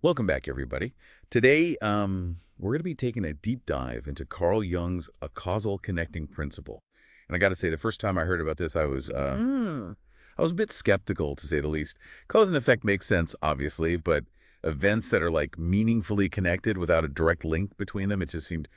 Welcome back, everybody. Today, we're going to be taking a deep dive into Carl Jung's A Causal Connecting Principle. And I got to say, the first time I heard about this, Mm. I was a bit skeptical, to say the least. Cause and effect makes sense, obviously, but events that are like meaningfully connected without a direct link between them, it just seemed,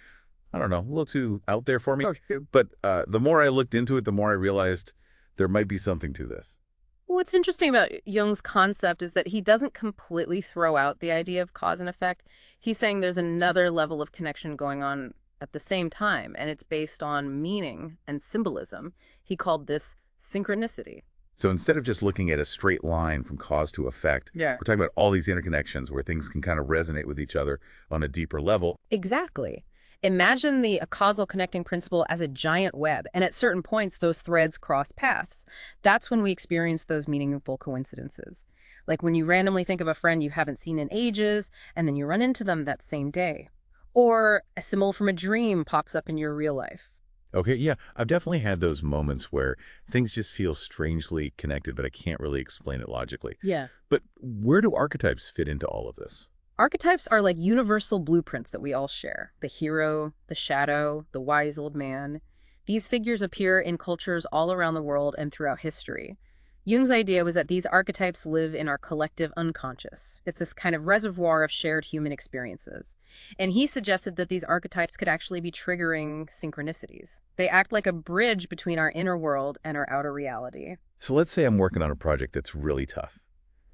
I don't know, a little too out there for me. Oh, shoot. But the more I looked into it, the more I realized there might be something to this. What's interesting about Jung's concept is that he doesn't completely throw out the idea of cause and effect. He's saying there's another level of connection going on at the same time, and it's based on meaning and symbolism. He called this synchronicity. So instead of just looking at a straight line from cause to effect, Yeah. we're talking about all these interconnections where things can kind of resonate with each other on a deeper level. Exactly. Imagine the causal connecting principle as a giant web, and at certain points, those threads cross paths. That's when we experience those meaningful coincidences. Like when you randomly think of a friend you haven't seen in ages, and then you run into them that same day. Or a symbol from a dream pops up in your real life. Okay, yeah, I've definitely had those moments where things just feel strangely connected, but I can't really explain it logically. Yeah. But where do archetypes fit into all of this? Archetypes are like universal blueprints that we all share. The hero, the shadow, the wise old man. These figures appear in cultures all around the world and throughout history. Jung's idea was that these archetypes live in our collective unconscious. It's this kind of reservoir of shared human experiences. And he suggested that these archetypes could actually be triggering synchronicities. They act like a bridge between our inner world and our outer reality. So let's say I'm working on a project that's really tough,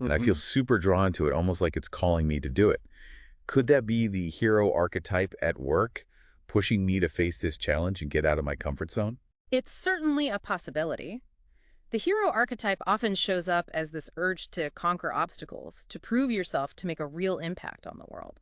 and I feel super drawn to it, almost like it's calling me to do it. Could that be the hero archetype at work, pushing me to face this challenge and get out of my comfort zone? It's certainly a possibility. The hero archetype often shows up as this urge to conquer obstacles, to prove yourself, to make a real impact on the world.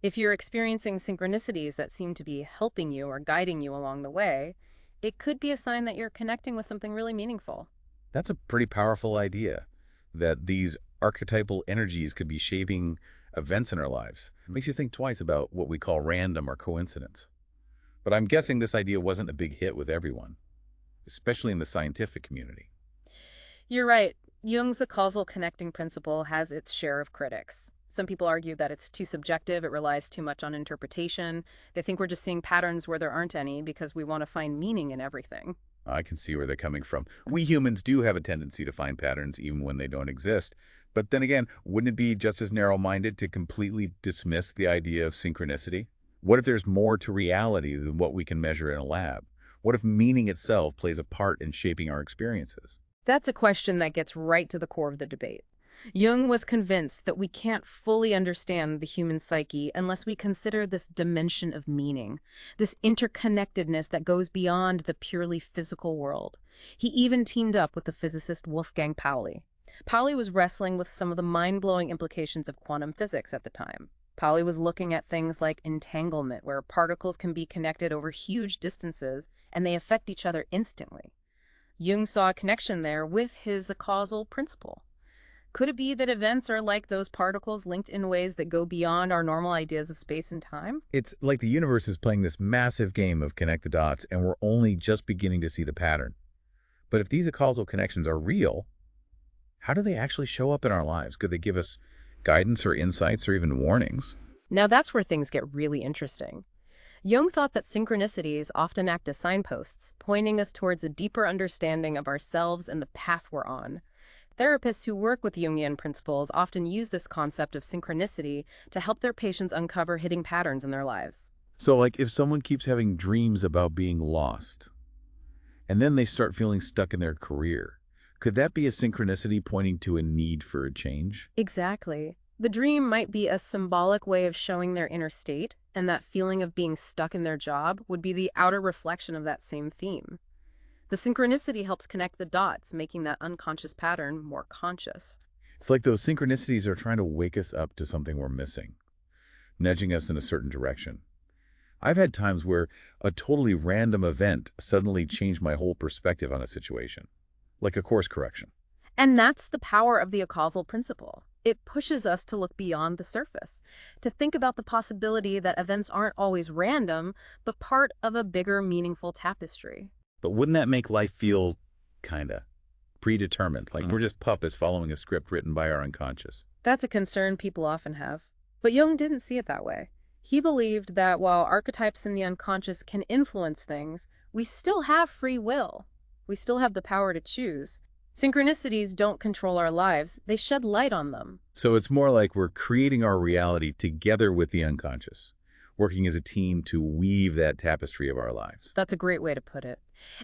If you're experiencing synchronicities that seem to be helping you or guiding you along the way, it could be a sign that you're connecting with something really meaningful. That's a pretty powerful idea, that these archetypal energies could be shaping events in our lives. Makes you think twice about what we call random or coincidence. But I'm guessing this idea wasn't a big hit with everyone, especially in the scientific community. You're right. Jung's causal connecting principle has its share of critics. Some people argue that it's too subjective, it relies too much on interpretation. They think we're just seeing patterns where there aren't any because we want to find meaning in everything. I can see where they're coming from. We humans do have a tendency to find patterns even when they don't exist. But then again, wouldn't it be just as narrow-minded to completely dismiss the idea of synchronicity? What if there's more to reality than what we can measure in a lab? What if meaning itself plays a part in shaping our experiences? That's a question that gets right to the core of the debate. Jung was convinced that we can't fully understand the human psyche unless we consider this dimension of meaning, this interconnectedness that goes beyond the purely physical world. He even teamed up with the physicist Wolfgang Pauli. Pauli was wrestling with some of the mind-blowing implications of quantum physics at the time. Pauli was looking at things like entanglement, where particles can be connected over huge distances and they affect each other instantly. Jung saw a connection there with his causal principle. Could it be that events are like those particles linked in ways that go beyond our normal ideas of space and time? It's like the universe is playing this massive game of connect the dots, and we're only just beginning to see the pattern. But if these causal connections are real, how do they actually show up in our lives? Could they give us guidance or insights or even warnings? Now that's where things get really interesting. Jung thought that synchronicities often act as signposts, pointing us towards a deeper understanding of ourselves and the path we're on. Therapists who work with Jungian principles often use this concept of synchronicity to help their patients uncover hidden patterns in their lives. So, like if someone keeps having dreams about being lost, and then they start feeling stuck in their career, could that be a synchronicity pointing to a need for a change? Exactly. The dream might be a symbolic way of showing their inner state, and that feeling of being stuck in their job would be the outer reflection of that same theme. The synchronicity helps connect the dots, making that unconscious pattern more conscious. It's like those synchronicities are trying to wake us up to something we're missing, nudging us in a certain direction. I've had times where a totally random event suddenly changed my whole perspective on a situation, like a course correction. And that's the power of the causal principle. It pushes us to look beyond the surface, to think about the possibility that events aren't always random, but part of a bigger, meaningful tapestry. But wouldn't that make life feel kinda predetermined, like we're just puppets following a script written by our unconscious. That's a concern people often have. But Jung didn't see it that way. He believed that while archetypes in the unconscious can influence things, we still have free will. We still have the power to choose. Synchronicities don't control our lives, they shed light on them. So it's more like we're creating our reality together with the unconscious, working as a team to weave that tapestry of our lives. That's a great way to put it.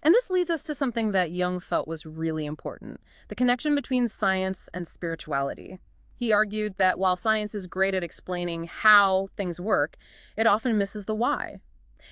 And this leads us to something that Jung felt was really important, the connection between science and spirituality. He argued that while science is great at explaining how things work, it often misses the why.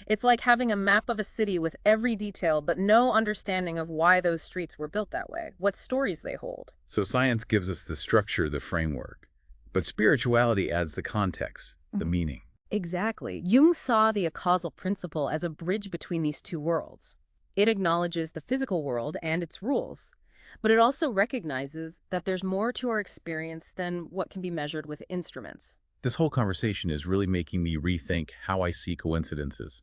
It's like having a map of a city with every detail, but no understanding of why those streets were built that way, what stories they hold. So science gives us the structure, the framework, but spirituality adds the context, the meaning. Exactly. Jung saw the acausal principle as a bridge between these two worlds. It acknowledges the physical world and its rules, but it also recognizes that there's more to our experience than what can be measured with instruments. This whole conversation is really making me rethink how I see coincidences.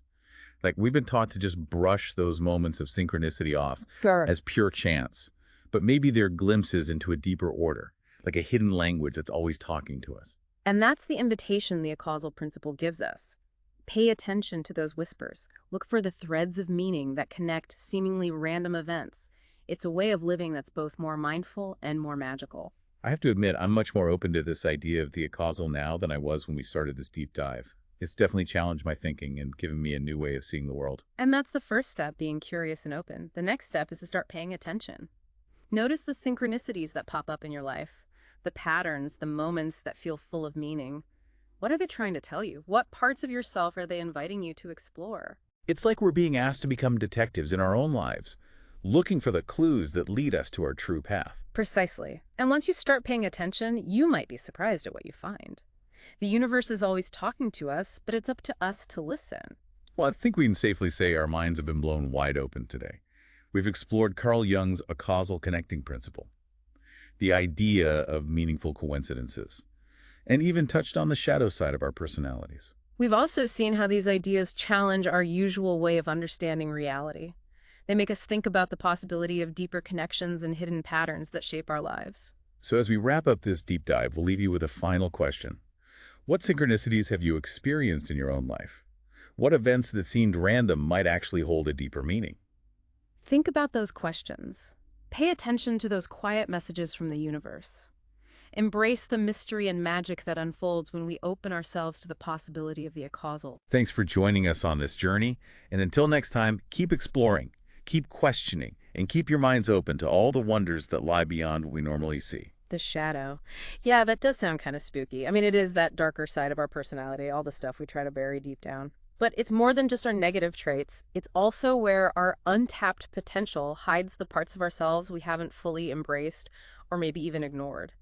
Like, we've been taught to just brush those moments of synchronicity off Sure. as pure chance, but maybe they're glimpses into a deeper order, like a hidden language that's always talking to us. And that's the invitation the acausal principle gives us. Pay attention to those whispers. Look for the threads of meaning that connect seemingly random events. It's a way of living that's both more mindful and more magical. I have to admit, I'm much more open to this idea of the acausal now than I was when we started this deep dive. It's definitely challenged my thinking and given me a new way of seeing the world. And that's the first step, being curious and open. The next step is to start paying attention. Notice the synchronicities that pop up in your life, the patterns, the moments that feel full of meaning. What are they trying to tell you? What parts of yourself are they inviting you to explore? It's like we're being asked to become detectives in our own lives, looking for the clues that lead us to our true path. Precisely. And once you start paying attention, you might be surprised at what you find. The universe is always talking to us, but it's up to us to listen. Well, I think we can safely say our minds have been blown wide open today. We've explored Carl Jung's acausal connecting principle, the idea of meaningful coincidences, and even touched on the shadow side of our personalities. We've also seen how these ideas challenge our usual way of understanding reality. They make us think about the possibility of deeper connections and hidden patterns that shape our lives. So as we wrap up this deep dive, we'll leave you with a final question. What synchronicities have you experienced in your own life? What events that seemed random might actually hold a deeper meaning? Think about those questions. Pay attention to those quiet messages from the universe. Embrace the mystery and magic that unfolds when we open ourselves to the possibility of the acausal. Thanks for joining us on this journey, and until next time, keep exploring, keep questioning, and keep your minds open to all the wonders that lie beyond what we normally see. The shadow. Yeah, that does sound kind of spooky. I mean, it is that darker side of our personality, all the stuff we try to bury deep down. But it's more than just our negative traits. It's also where our untapped potential hides the parts of ourselves we haven't fully embraced or maybe even ignored.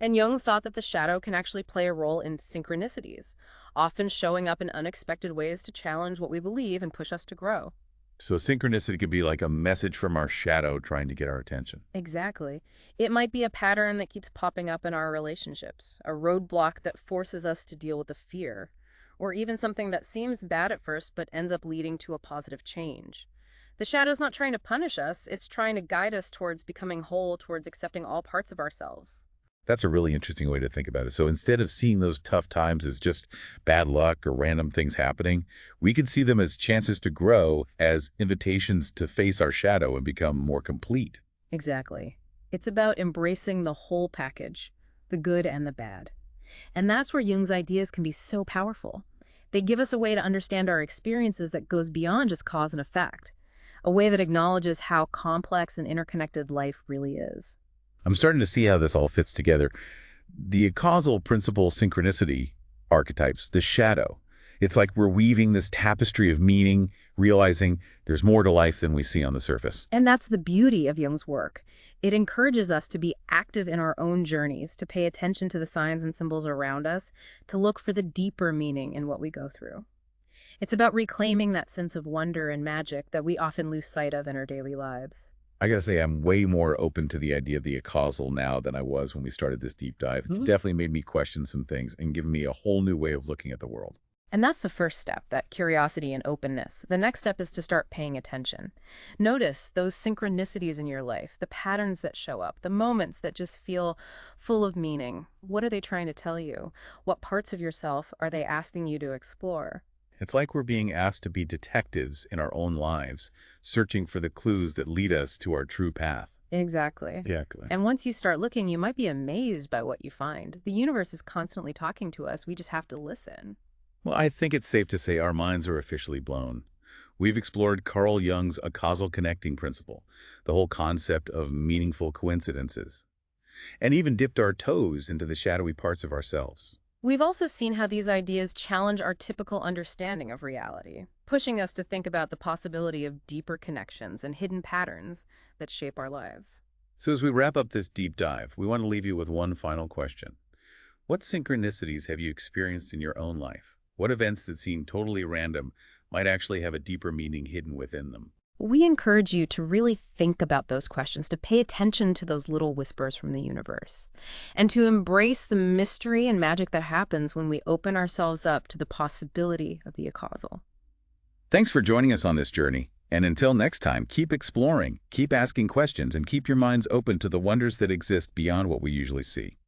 And Jung thought that the shadow can actually play a role in synchronicities, often showing up in unexpected ways to challenge what we believe and push us to grow. So synchronicity could be like a message from our shadow trying to get our attention. Exactly. It might be a pattern that keeps popping up in our relationships, a roadblock that forces us to deal with the fear, or even something that seems bad at first but ends up leading to a positive change. The shadow's not trying to punish us, it's trying to guide us towards becoming whole, towards accepting all parts of ourselves. That's a really interesting way to think about it. So instead of seeing those tough times as just bad luck or random things happening, we could see them as chances to grow, as invitations to face our shadow and become more complete. Exactly. It's about embracing the whole package, the good and the bad. And that's where Jung's ideas can be so powerful. They give us a way to understand our experiences that goes beyond just cause and effect, a way that acknowledges how complex and interconnected life really is. I'm starting to see how this all fits together. The causal principle synchronicity archetypes, the shadow. It's like we're weaving this tapestry of meaning, realizing there's more to life than we see on the surface. And that's the beauty of Jung's work. It encourages us to be active in our own journeys, to pay attention to the signs and symbols around us, to look for the deeper meaning in what we go through. It's about reclaiming that sense of wonder and magic that we often lose sight of in our daily lives. I gotta say, I'm way more open to the idea of the acausal now than I was when we started this deep dive. It's definitely made me question some things and given me a whole new way of looking at the world. And that's the first step, that curiosity and openness. The next step is to start paying attention. Notice those synchronicities in your life, the patterns that show up, the moments that just feel full of meaning. What are they trying to tell you? What parts of yourself are they asking you to explore? It's like we're being asked to be detectives in our own lives, searching for the clues that lead us to our true path. Exactly. Exactly. And once you start looking, you might be amazed by what you find. The universe is constantly talking to us. We just have to listen. Well, I think it's safe to say our minds are officially blown. We've explored Carl Jung's a causal connecting principle, the whole concept of meaningful coincidences, and even dipped our toes into the shadowy parts of ourselves. We've also seen how these ideas challenge our typical understanding of reality, pushing us to think about the possibility of deeper connections and hidden patterns that shape our lives. So as we wrap up this deep dive, we want to leave you with one final question. What synchronicities have you experienced in your own life? What events that seem totally random might actually have a deeper meaning hidden within them? We encourage you to really think about those questions, to pay attention to those little whispers from the universe, and to embrace the mystery and magic that happens when we open ourselves up to the possibility of the acausal. Thanks for joining us on this journey. And until next time, keep exploring, keep asking questions, and keep your minds open to the wonders that exist beyond what we usually see.